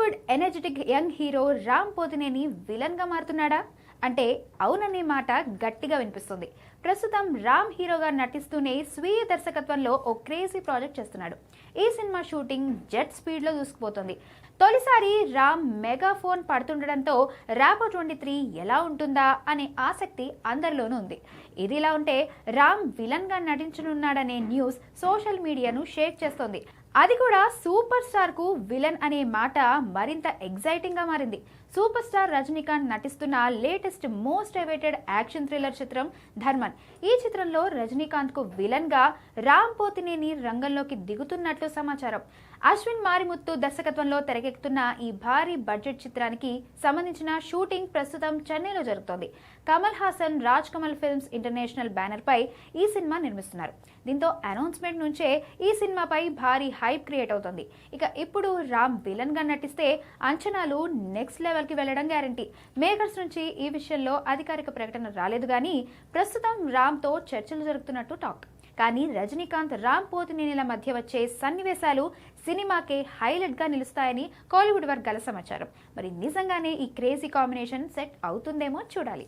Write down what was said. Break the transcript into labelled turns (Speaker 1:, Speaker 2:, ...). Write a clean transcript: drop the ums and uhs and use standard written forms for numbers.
Speaker 1: Tollywood energetic young hero Ram Pothineni villain గా మారుతున్నాడా అంటే అవుననే మాట గట్టిగా వినిపిస్తుంది. ప్రస్తుతం రామ్ హీరోగా నటిస్తూనే స్వీయ దర్శకత్వంలో ఓ క్రేజీ ప్రాజెక్ట్ చేస్తున్నాడు. ఈ సినిమా షూటింగ్ జెట్ స్పీడ్ లో దూసుకుపోతుంది. తొలిసారి రామ్ మెగాఫోన్ పడుతుండడంతో రాబో 23 ఎలా ఉంటుందా అనే ఆసక్తి అందరిలోనూ ఉంది. ఇదిలా ఉంటే రామ్ విలన్ గా నటించనున్నాడనే న్యూస్ సోషల్ మీడియాను షేక్ చేస్తోంది. అది కూడా సూపర్ స్టార్ కు విలన్ అనే మాట మరింత ఎగ్జైటింగ్ గా మారింది. సూపర్ స్టార్ రజనీకాంత్ నటిస్తున్న latest most awaited action thriller చిత్రం ధర్మన్. ఈ చిత్రంలో రజనీకాంత్ కు విలన్ గా రామ్ పోతినేని రంగంలోకి దిగుతున్నట్లు సమాచారం. అశ్విన్ మారిముత్తు దర్శకత్వంలో తెరకెక్కుతున్న ఈ భారీ బడ్జెట్ చిత్రానికి సంబంధించిన షూటింగ్ ప్రస్తుతం చెన్నైలో జరుగుతోంది. Kamal Haasan Raj Kamal Films International banner పై ఈ సినిమా నిర్మిస్తున్నారు. దీంతో అనౌన్స్మెంట్ నుంచే ఈ సినిమాపై భారీ హైప్ క్రియేట్ అవుతుంది. ఇక ఇప్పుడు రామ్ విలన్ గా నటిస్తే అంచనాలు నెక్స్ట్ లెవెల్ కి వెళ్లడం గ్యారంటీ. మేకర్స్ నుంచి ఈ విషయంలో అధికారిక ప్రకటన రాలేదు గానీ ప్రస్తుతం రామ్ తో చర్చలు జరుగుతున్నట్టు టాక్. కానీ రజనీకాంత్ రామ్ పోతినేనిల మధ్య వచ్చే సన్నివేశాలు సినిమాకే హైలైట్ గా నిలుస్తాయని కోలీవుడ్ వర్గాల సమాచారం. మరి నిజంగానే ఈ క్రేజీ కాంబినేషన్ సెట్ అవుతుందేమో చూడాలి.